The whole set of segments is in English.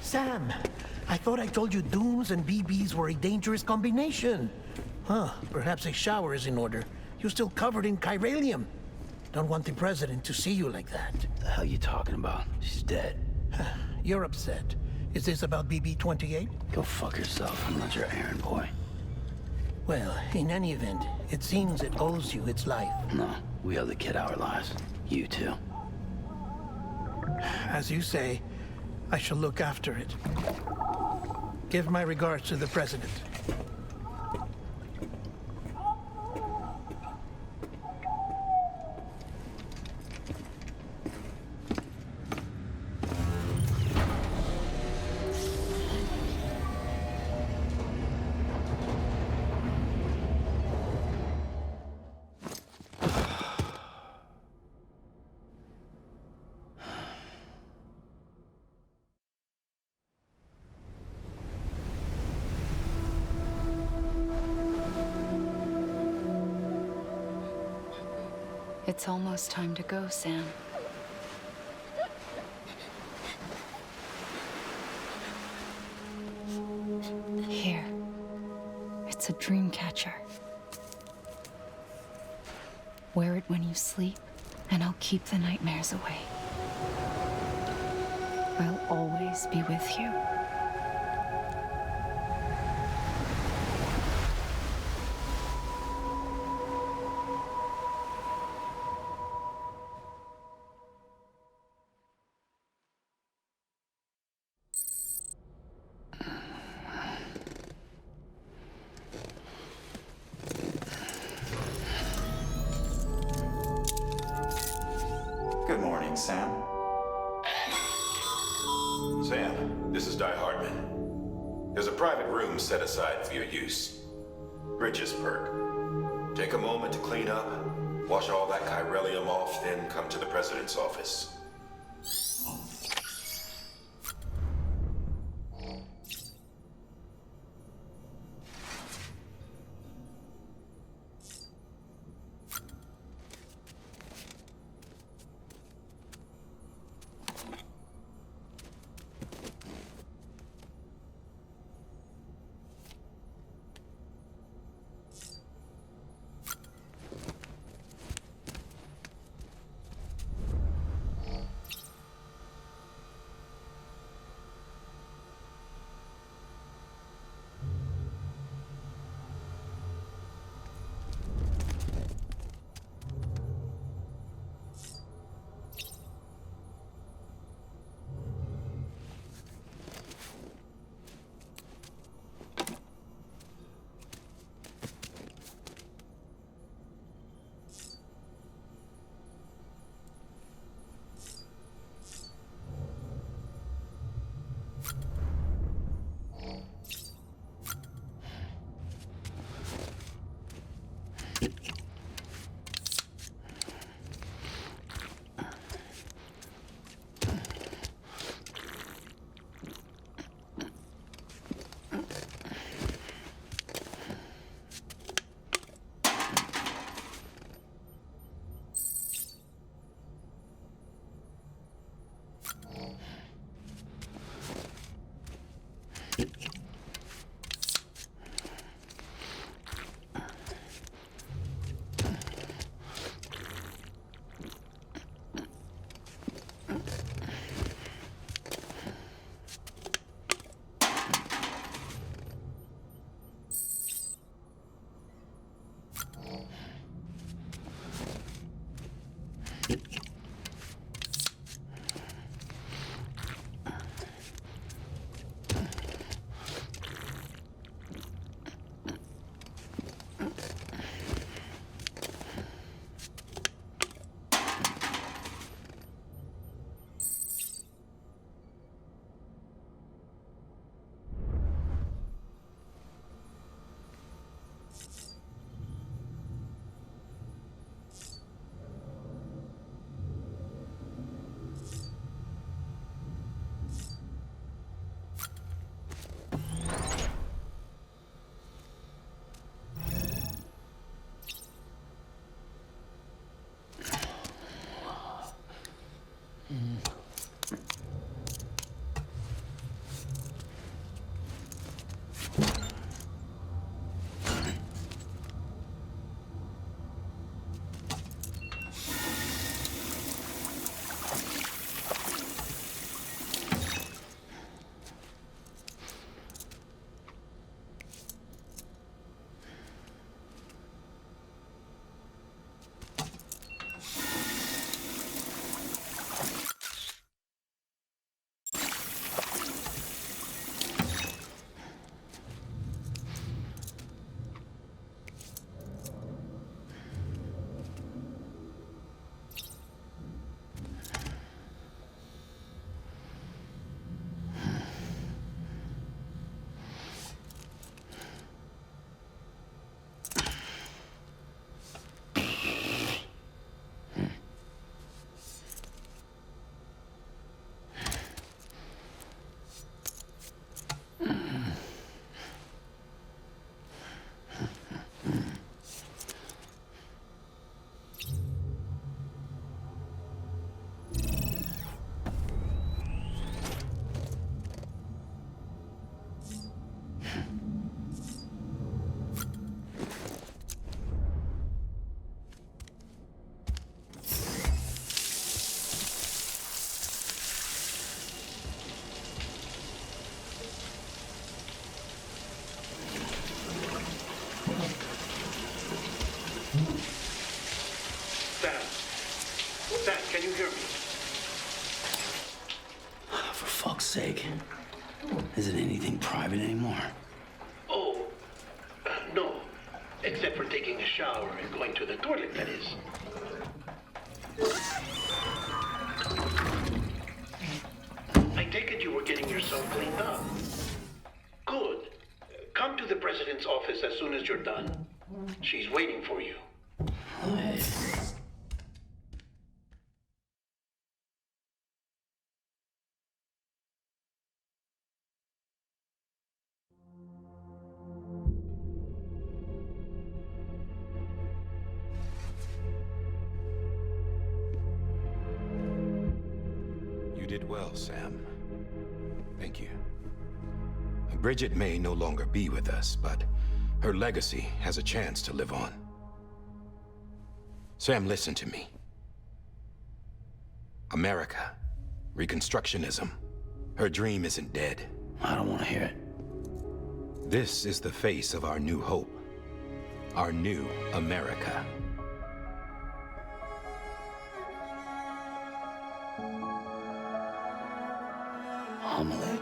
Sam, I thought I told you dooms and BBs were a dangerous combination. Huh, perhaps a shower is in order. You're still covered in chiralium. Don't want the president to see you like that. The hell you talking about? She's dead. You're upset. Is this about BB-28? Go fuck yourself. I'm not your errand boy. Well, in any event, it seems it owes you its life. No, we owe the kid our lives. You too. As you say, I shall look after it. Give my regards to the president. It's almost time to go, Sam. Here. It's a dream catcher. Wear it when you sleep, and I'll keep the nightmares away. I'll always be with you. Good morning, Sam. Sam, this is Di Hartman. There's a private room set aside for your use. Bridges perk. Take a moment to clean up, wash all that chiralium off, then come to the president's office. fuck's sake. Isn't anything private anymore? Oh, no. Except for taking a shower and going to the toilet, that is. I take it you were getting yourself cleaned up. Good. Come to the president's office as soon as you're done. She's waiting for you. You did well, Sam. Thank you. Bridget may no longer be with us, but her legacy has a chance to live on. Sam, listen to me. America, Reconstructionism, her dream isn't dead. I don't want to hear it. This is the face of our new hope, our new America. Homily.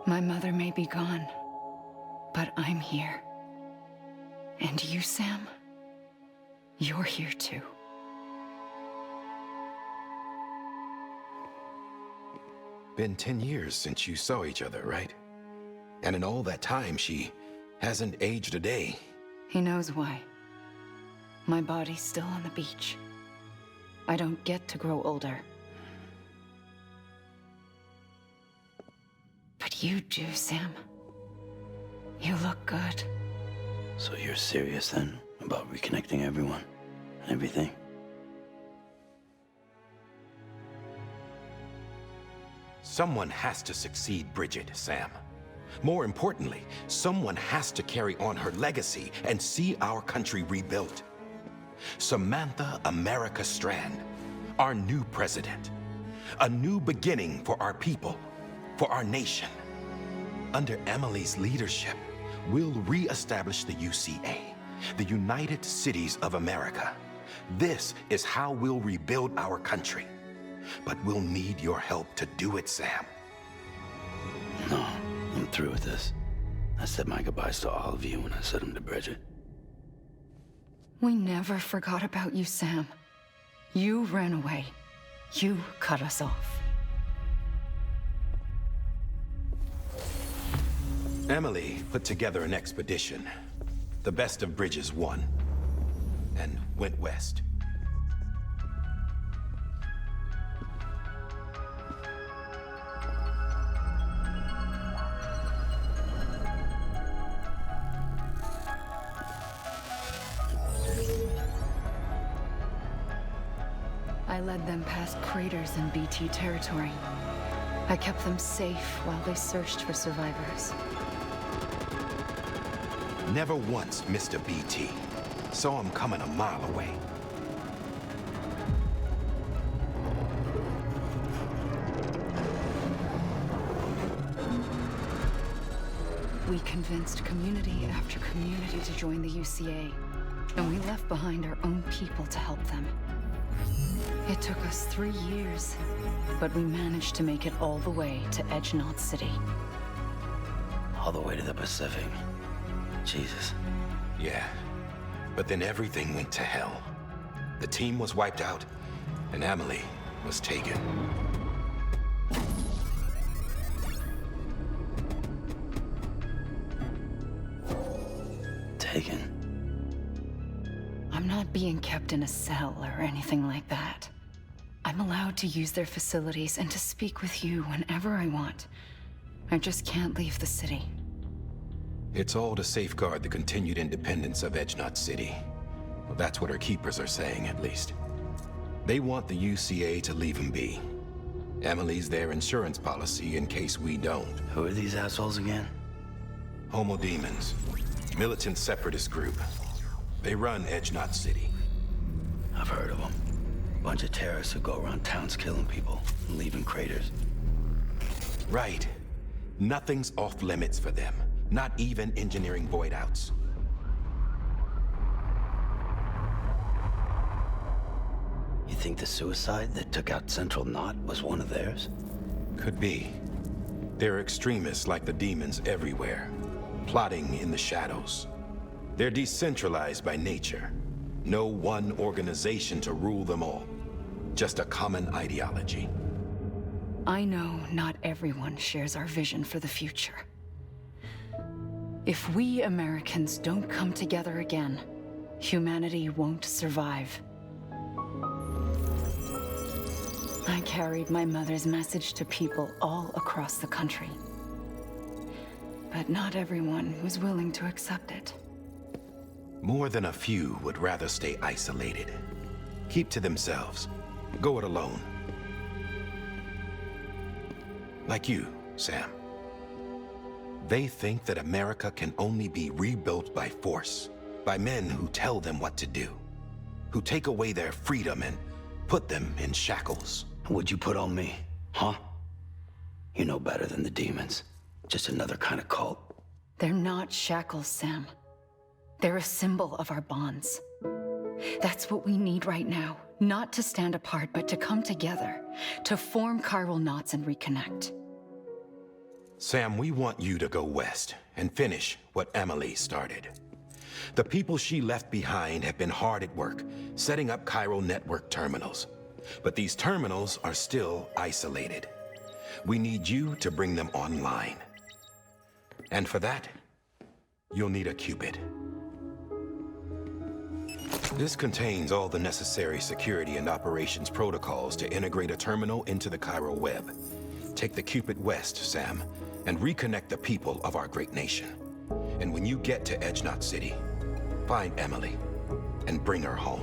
My mother may be gone, but I'm here. And you, Sam, you're here too. Been 10 years since you saw each other, right? And in all that time, she hasn't aged a day. He knows why. My body's still on the beach. I don't get to grow older. But you do, Sam. You look good. So you're serious then about reconnecting everyone and everything? Someone has to succeed Bridget, Sam. More importantly, someone has to carry on her legacy and see our country rebuilt. Samantha America Strand, our new president. A new beginning for our people, for our nation. Under Emily's leadership, we'll re-establish the UCA, the United Cities of America. This is how we'll rebuild our country. But we'll need your help to do it, Sam. No, I'm through with this. I said my goodbyes to all of you when I said them to Bridget. We never forgot about you, Sam. You ran away. You cut us off. Emily put together an expedition. The best of Bridges won, and went west. I led them past craters in BT territory. I kept them safe while they searched for survivors. Never once missed a BT. Saw him coming a mile away. We convinced community after community to join the UCA, and we left behind our own people to help them. It took us 3 years, but we managed to make it all the way to Edgenot City. All the way to the Pacific. Jesus. Yeah, but then everything went to hell. The team was wiped out, and Emily was taken. Taken? I'm not being kept in a cell or anything like that. I'm allowed to use their facilities and to speak with you whenever I want. I just can't leave the city. It's all to safeguard the continued independence of Edgenot City. Well, that's what our keepers are saying, at least. They want the UCA to leave him be. Emily's their insurance policy in case we don't. Who are these assholes again? Homo Demons. Militant separatist group. They run Edgenot City. I've heard of them. Bunch of terrorists who go around towns killing people and leaving craters. Right. Nothing's off limits for them. Not even engineering void outs. think the suicide that took out Central Knot was one of theirs? Could be. There are extremists like the demons everywhere, plotting in the shadows. They're decentralized by nature. No one organization to rule them all. Just a common ideology. I know not everyone shares our vision for the future. If we Americans don't come together again, humanity won't survive. I carried my mother's message to people all across the country. But not everyone was willing to accept it. More than a few would rather stay isolated. Keep to themselves. Go it alone. Like you, Sam. They think that America can only be rebuilt by force, by men who tell them what to do, who take away their freedom and put them in shackles. What'd you put on me, huh? You know better than the demons. Just another kind of cult. They're not shackles, Sam. They're a symbol of our bonds. That's what we need right now. Not to stand apart, but to come together, to form chiral knots and reconnect. Sam, we want you to go west and finish what Emily started. The people she left behind have been hard at work, setting up chiral network terminals. But these terminals are still isolated. We need you to bring them online. And for that, you'll need a Cupid. This contains all the necessary security and operations protocols to integrate a terminal into the chiral web. Take the Cupid west, Sam, and reconnect the people of our great nation. And when you get to Edge Knot City, find Emily and bring her home.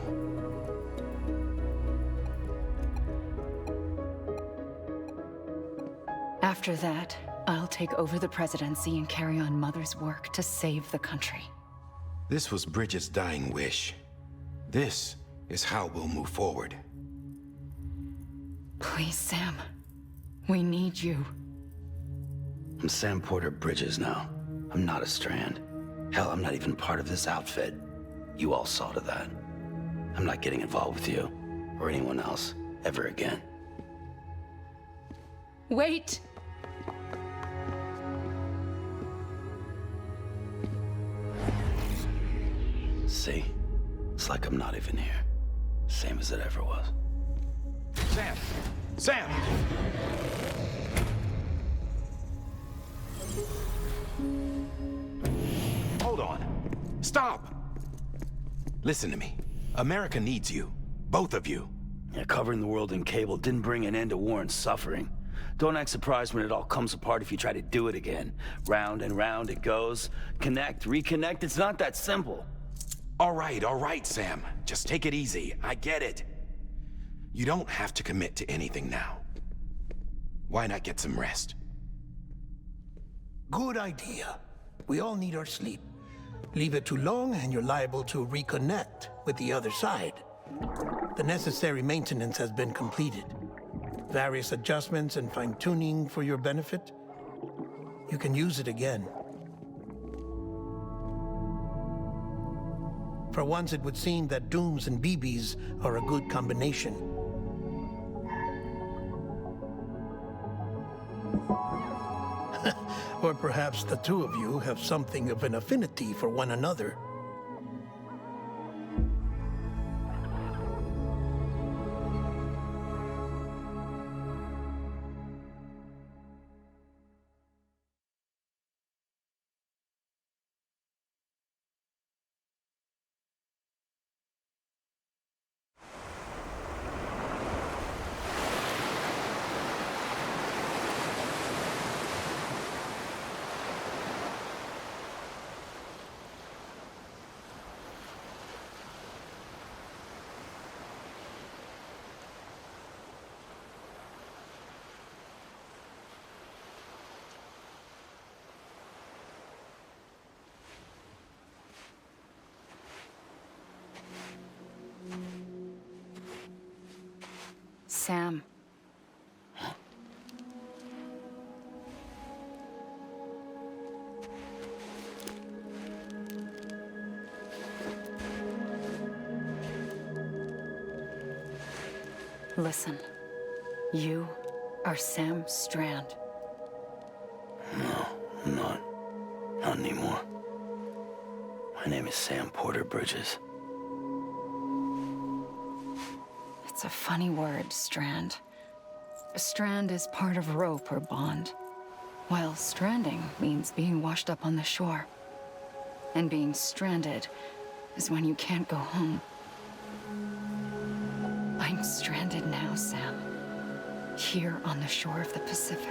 After that, I'll take over the presidency and carry on Mother's work to save the country. This was Bridget's dying wish. This is how we'll move forward. Please, Sam. We need you. I'm Sam Porter Bridges now. I'm not a Strand. Hell, I'm not even part of this outfit. You all saw to that. I'm not getting involved with you, or anyone else, ever again. Wait! See? It's like I'm not even here. Same as it ever was. Sam! Sam! Hold on. Stop! Listen to me. America needs you. Both of you. Yeah, covering the world in cable didn't bring an end to war and suffering. Don't act surprised when it all comes apart if you try to do it again. Round and round it goes. Connect, reconnect, it's not that simple. All right, Sam. Just take it easy. I get it. You don't have to commit to anything now. Why not get some rest? Good idea. We all need our sleep. Leave it too long and you're liable to reconnect with the other side. The necessary maintenance has been completed. Various adjustments and fine-tuning for your benefit. You can use it again. For once, it would seem that Dooms and BBs are a good combination. Or perhaps the two of you have something of an affinity for one another. Sam. Listen, you are Sam Strand. No, I'm not. Not anymore. My name is Sam Porter Bridges. It's a funny word, Strand. A strand is part of rope or bond, while stranding means being washed up on the shore. And being stranded is when you can't go home. I'm stranded now, Sam. Here on the shore of the Pacific.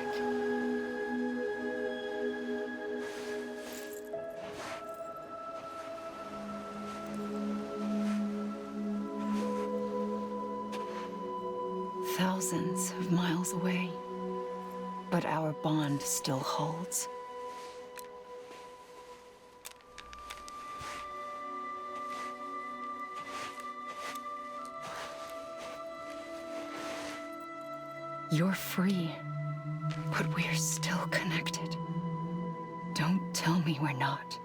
Thousands of miles away, but our bond still holds. You're free, but we're still connected. Don't tell me we're not.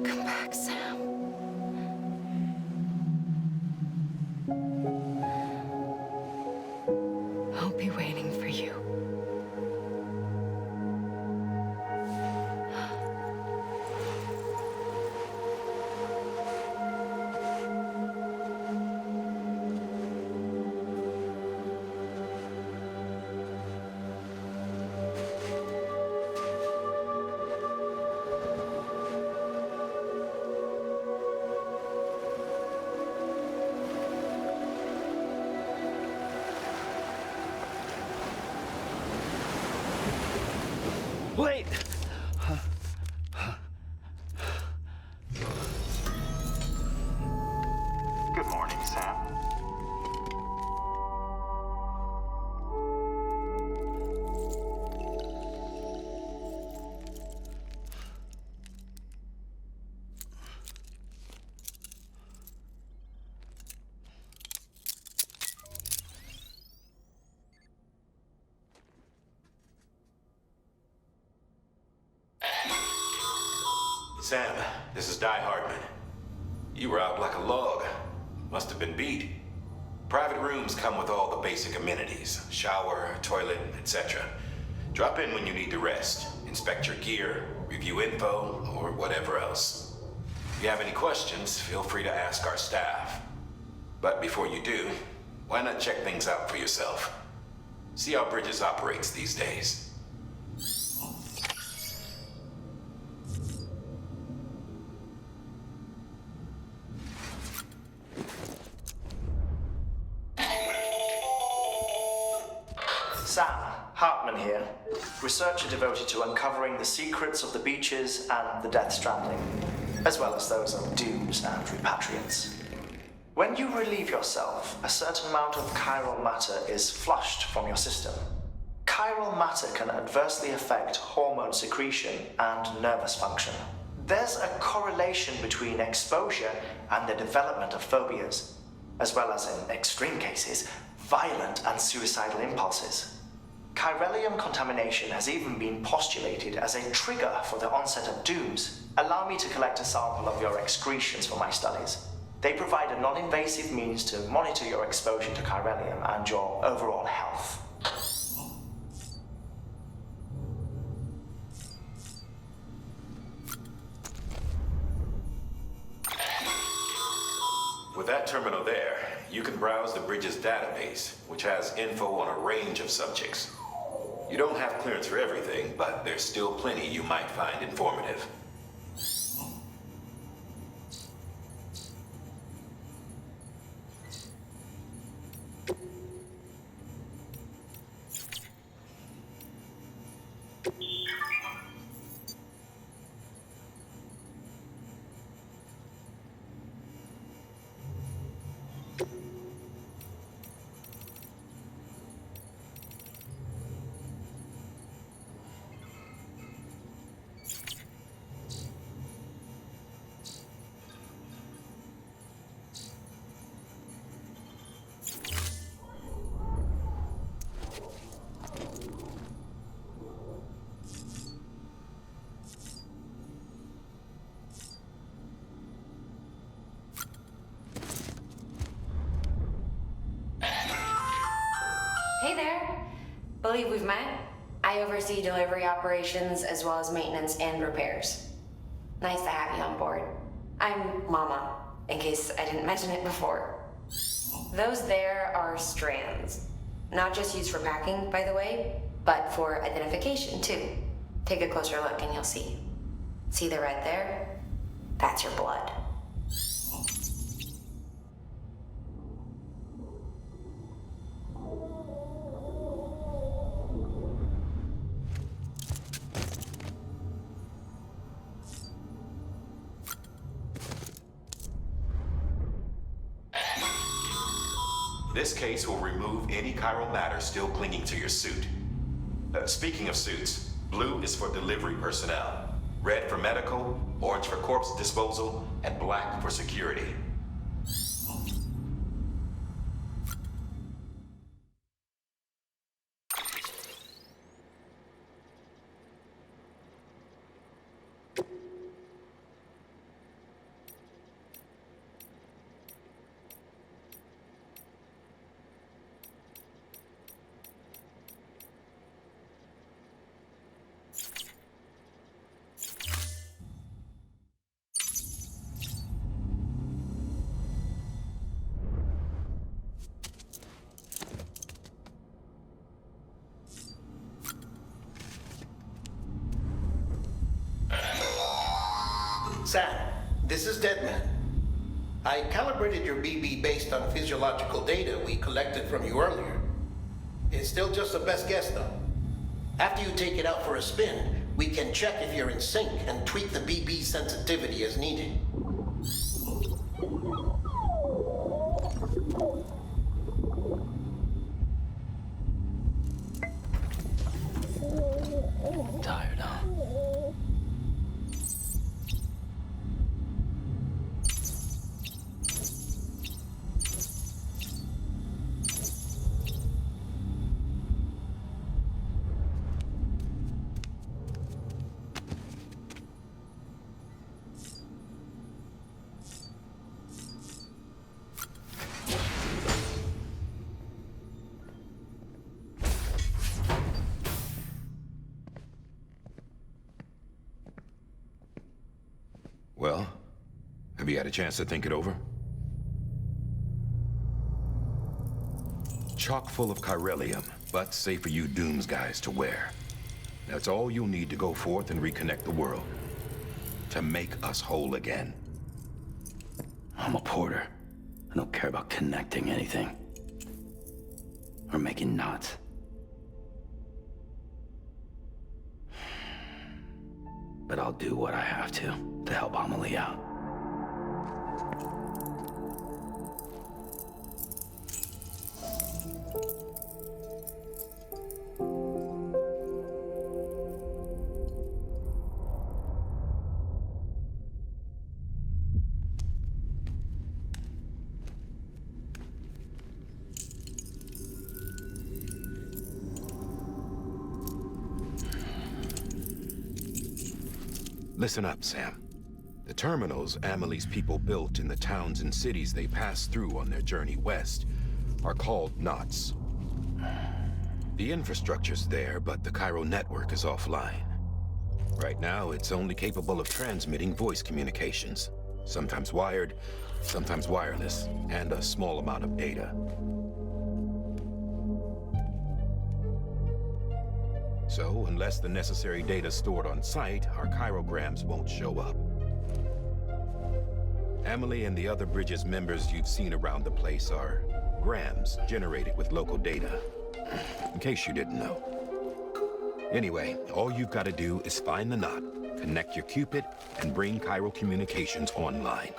Come back, Sam. I'll be waiting for you. Wait! Good morning, Sam. Sam, this is Die Hardman. You were out like a log. Must have been beat. Private rooms come with all the basic amenities. Shower, toilet, etc. Drop in when you need to rest. Inspect your gear, review info, or whatever else. If you have any questions, feel free to ask our staff. But before you do, why not check things out for yourself? See how Bridges operates these days. Sam, Hartman here, researcher devoted to uncovering the secrets of the beaches and the Death Stranding, as well as those of dooms and repatriants. When you relieve yourself, a certain amount of chiral matter is flushed from your system. Chiral matter can adversely affect hormone secretion and nervous function. There's a correlation between exposure and the development of phobias, as well as, in extreme cases, violent and suicidal impulses. Chiralium contamination has even been postulated as a trigger for the onset of dooms. Allow me to collect a sample of your excretions for my studies. They provide a non-invasive means to monitor your exposure to chiralium and your overall health. With that terminal there, you can browse the Bridges database, which has info on a range of subjects. You don't have clearance for everything, but there's still plenty you might find informative. Hey there. Believe we've met. I oversee delivery operations as well as maintenance and repairs. Nice to have you on board. I'm Mama, in case I didn't mention it before. Those there are strands. Not just used for packing, by the way, but for identification too. Take a closer look and you'll see. See the red there? That's your blood. This case will remove any chiral matter still clinging to your suit. Speaking of suits, blue is for delivery personnel, red for medical, orange for corpse disposal, and black for security. Sam, this is Deadman. I calibrated your BB based on physiological data we collected from you earlier. It's still just a best guess, though. After you take it out for a spin, we can check if you're in sync and tweak the BB sensitivity as needed. Tired, huh? Well, have you had a chance to think it over? Chock full of chiralium, but safe for you Dooms guys to wear. That's all you'll need to go forth and reconnect the world. To make us whole again. I'm a porter. I don't care about connecting anything. Or making knots. But I'll do what I have to help Amelie out. Listen up, Sam. The terminals Amelie's people built in the towns and cities they passed through on their journey west are called knots. The infrastructure's there, but the chiral network is offline. Right now, it's only capable of transmitting voice communications. Sometimes wired, sometimes wireless, and a small amount of data. So, unless the necessary data's stored on site, our chirograms won't show up. Amelie and the other Bridges members you've seen around the place are grams generated with local data. In case you didn't know. Anyway, all you've got to do is find the knot, connect your Cupid, and bring chiral communications online.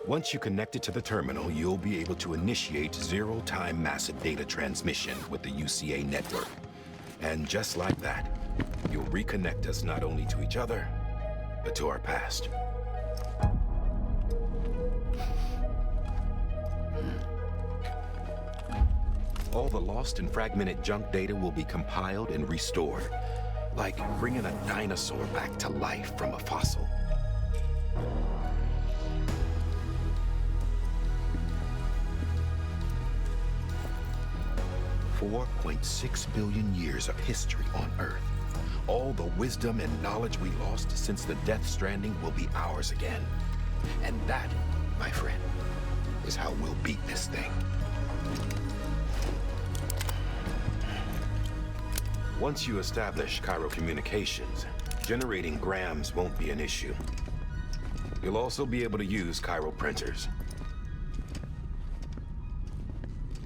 Once you connect it to the terminal, you'll be able to initiate zero-time massive data transmission with the UCA network. And just like that, you'll reconnect us not only to each other, but to our past. All the lost and fragmented junk data will be compiled and restored, like bringing a dinosaur back to life from a fossil. 4.6 billion years of history on Earth. All the wisdom and knowledge we lost since the Death Stranding will be ours again. And that, my friend, is how we'll beat this thing. Once you establish Cairo communications, generating grams won't be an issue. You'll also be able to use Cairo printers.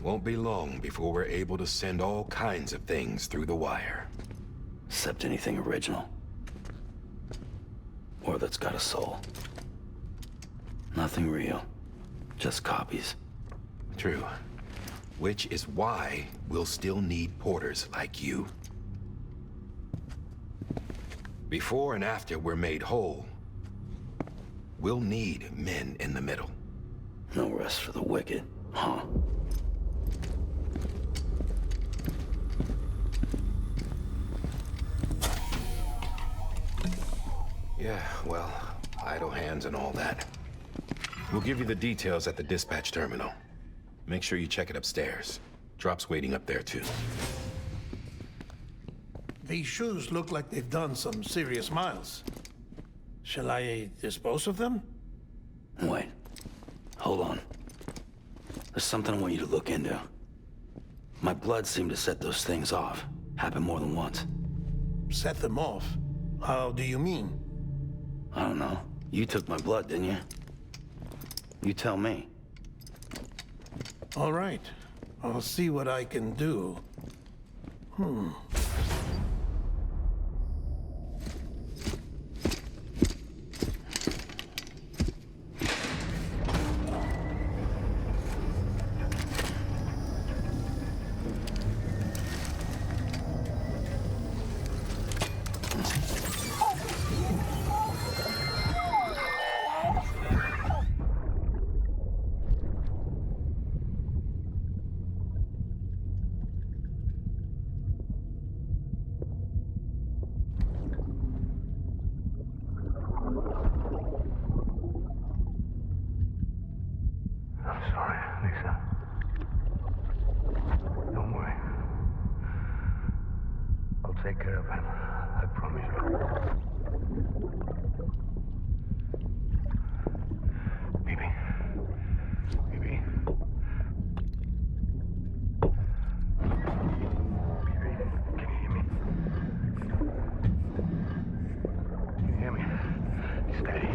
Won't be long before we're able to send all kinds of things through the wire. Except anything original. Or that's got a soul. Nothing real. Just copies. True. Which is why we'll still need porters like you. Before and after we're made whole, we'll need men in the middle. No rest for the wicked, huh? Yeah, well, idle hands and all that. We'll give you the details at the dispatch terminal. Make sure you check it upstairs. Drop's waiting up there, too. These shoes look like they've done some serious miles. Shall I dispose of them? Wait. Hold on. There's something I want you to look into. My blood seemed to set those things off. Happened more than once. Set them off? How do you mean? I don't know. You took my blood, didn't you? You tell me. All right. I'll see what I can do. Take care of him. I promise you. Baby. Baby. Baby, can you hear me? Can you hear me? Steady.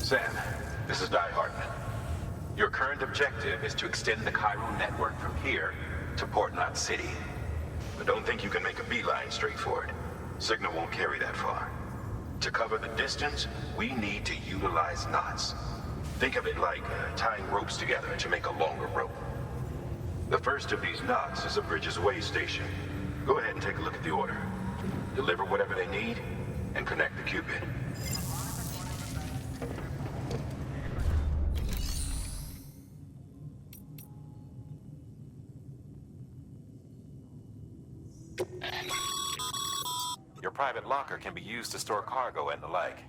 Sam, this is Die Hartman. Your current objective is to extend the Cairo network from here to Port Knot City. But don't think you can make a beeline straight for it. Signal won't carry that far. To cover the distance, we need to utilize knots. Think of it like tying ropes together to make a longer rope. The first of these knots is a Bridges way station. Go ahead and take a look at the order. Deliver whatever they need, and connect the Cupid. Your private locker can be used to store cargo and the like.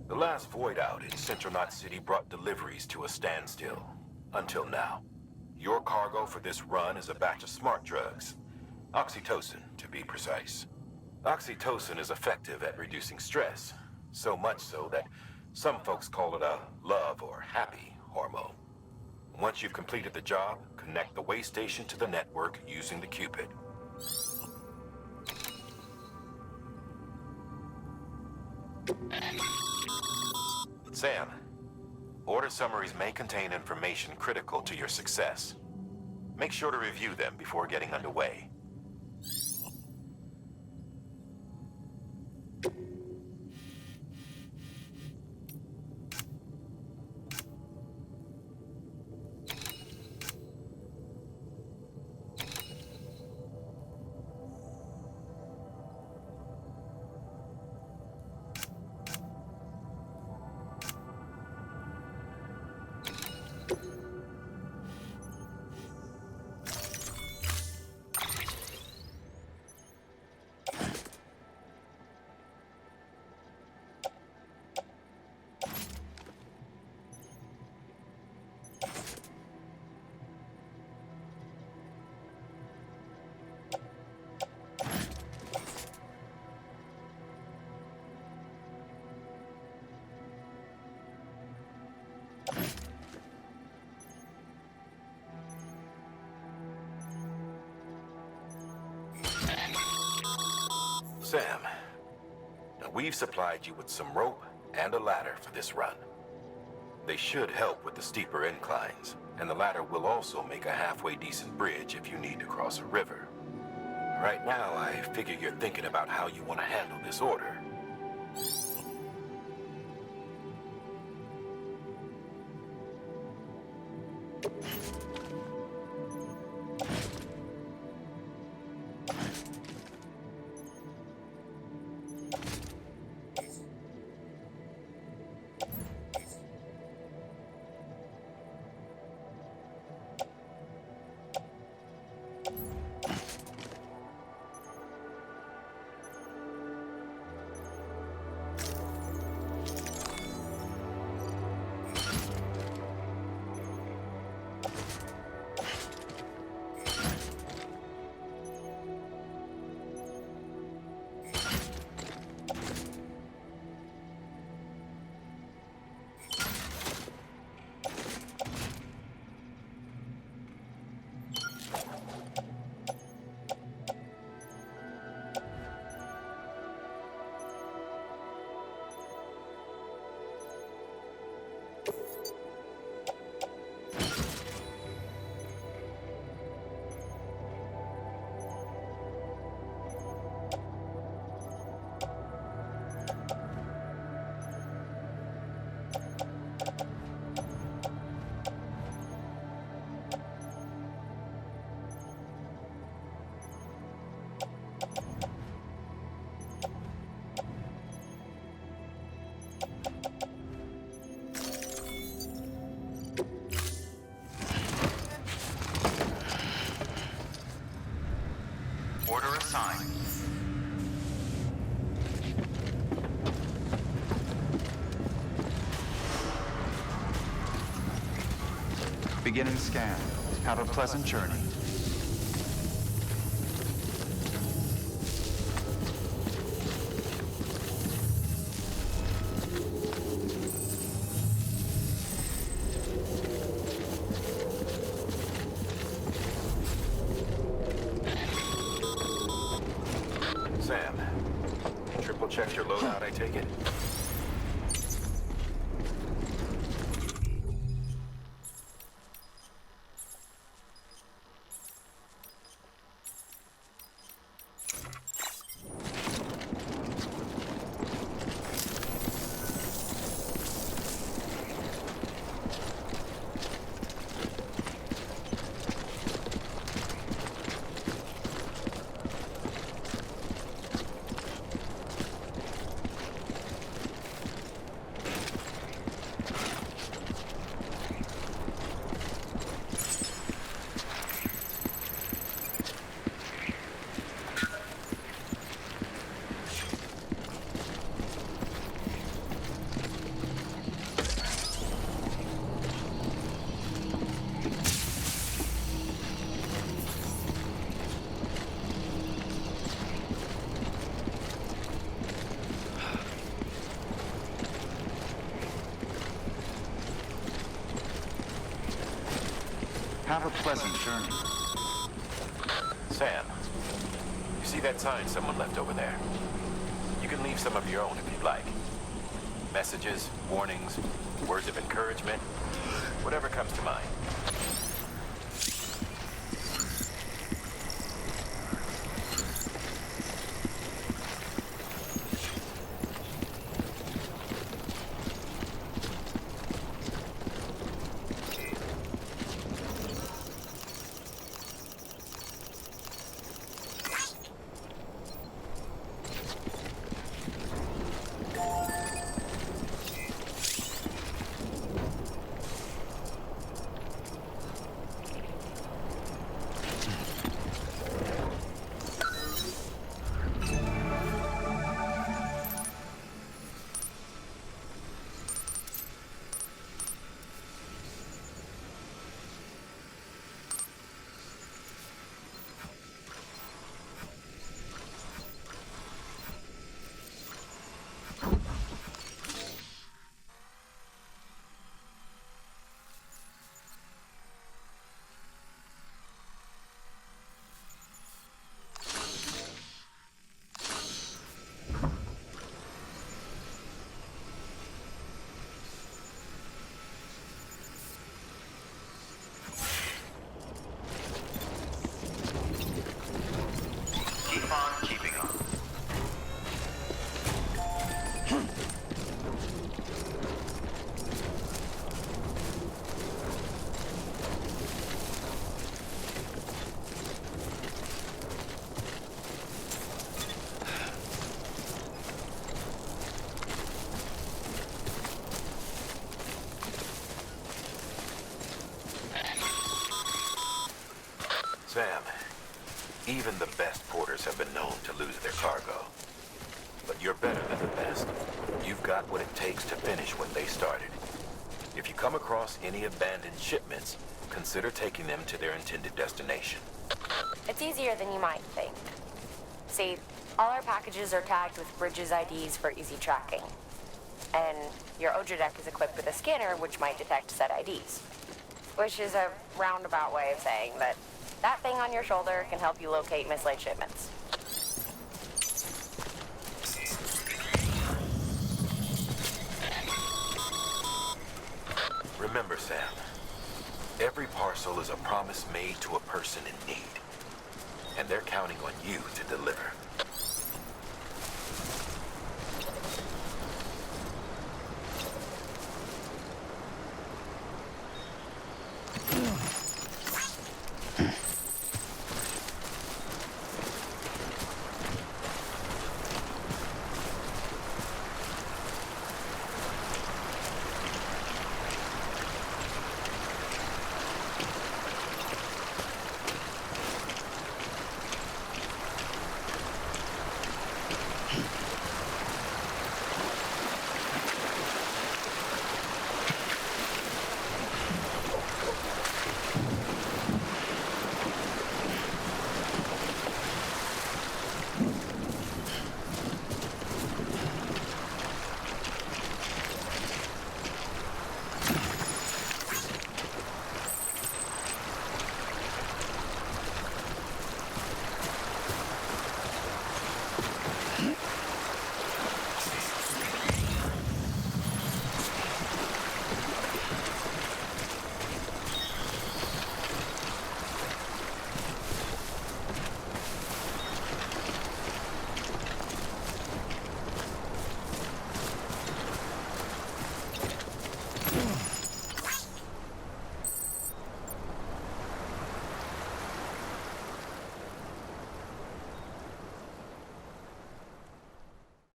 The last void out in Central Knot City brought deliveries to a standstill. Until now. Your cargo for this run is a batch of smart drugs. Oxytocin, to be precise. Oxytocin is effective at reducing stress. So much so that Some folks call it a love or happy hormone. Once you've completed the job, connect the way station to the network using the Cupid. Sam, order summaries may contain information critical to your success. Make sure to review them before getting underway. Sam, now we've supplied you with some rope and a ladder for this run. They should help with the steeper inclines, and the ladder will also make a halfway decent bridge if you need to cross a river. Right now, I figure you're thinking about how you want to handle this order. Order assigned. Beginning scan. Have a pleasant journey. Sam, triple check your loadout, I take it? Have a pleasant journey. Sam, you see that sign someone left over there? You can leave some of your own if you'd like. Messages, warnings, words of encouragement, whatever comes to mind. Keep on keeping on. Sam, even the best porters have been known to lose their cargo. But you're better than the best. You've got what it takes to finish what they started. If you come across any abandoned shipments, consider taking them to their intended destination. It's easier than you might think. See, all our packages are tagged with Bridges IDs for easy tracking. And your Oja deck is equipped with a scanner which might detect said IDs. Which is a roundabout way of saying that that thing on your shoulder can help you locate mislaid shipments. Remember, Sam, every parcel is a promise made to a person in need. And they're counting on you to deliver.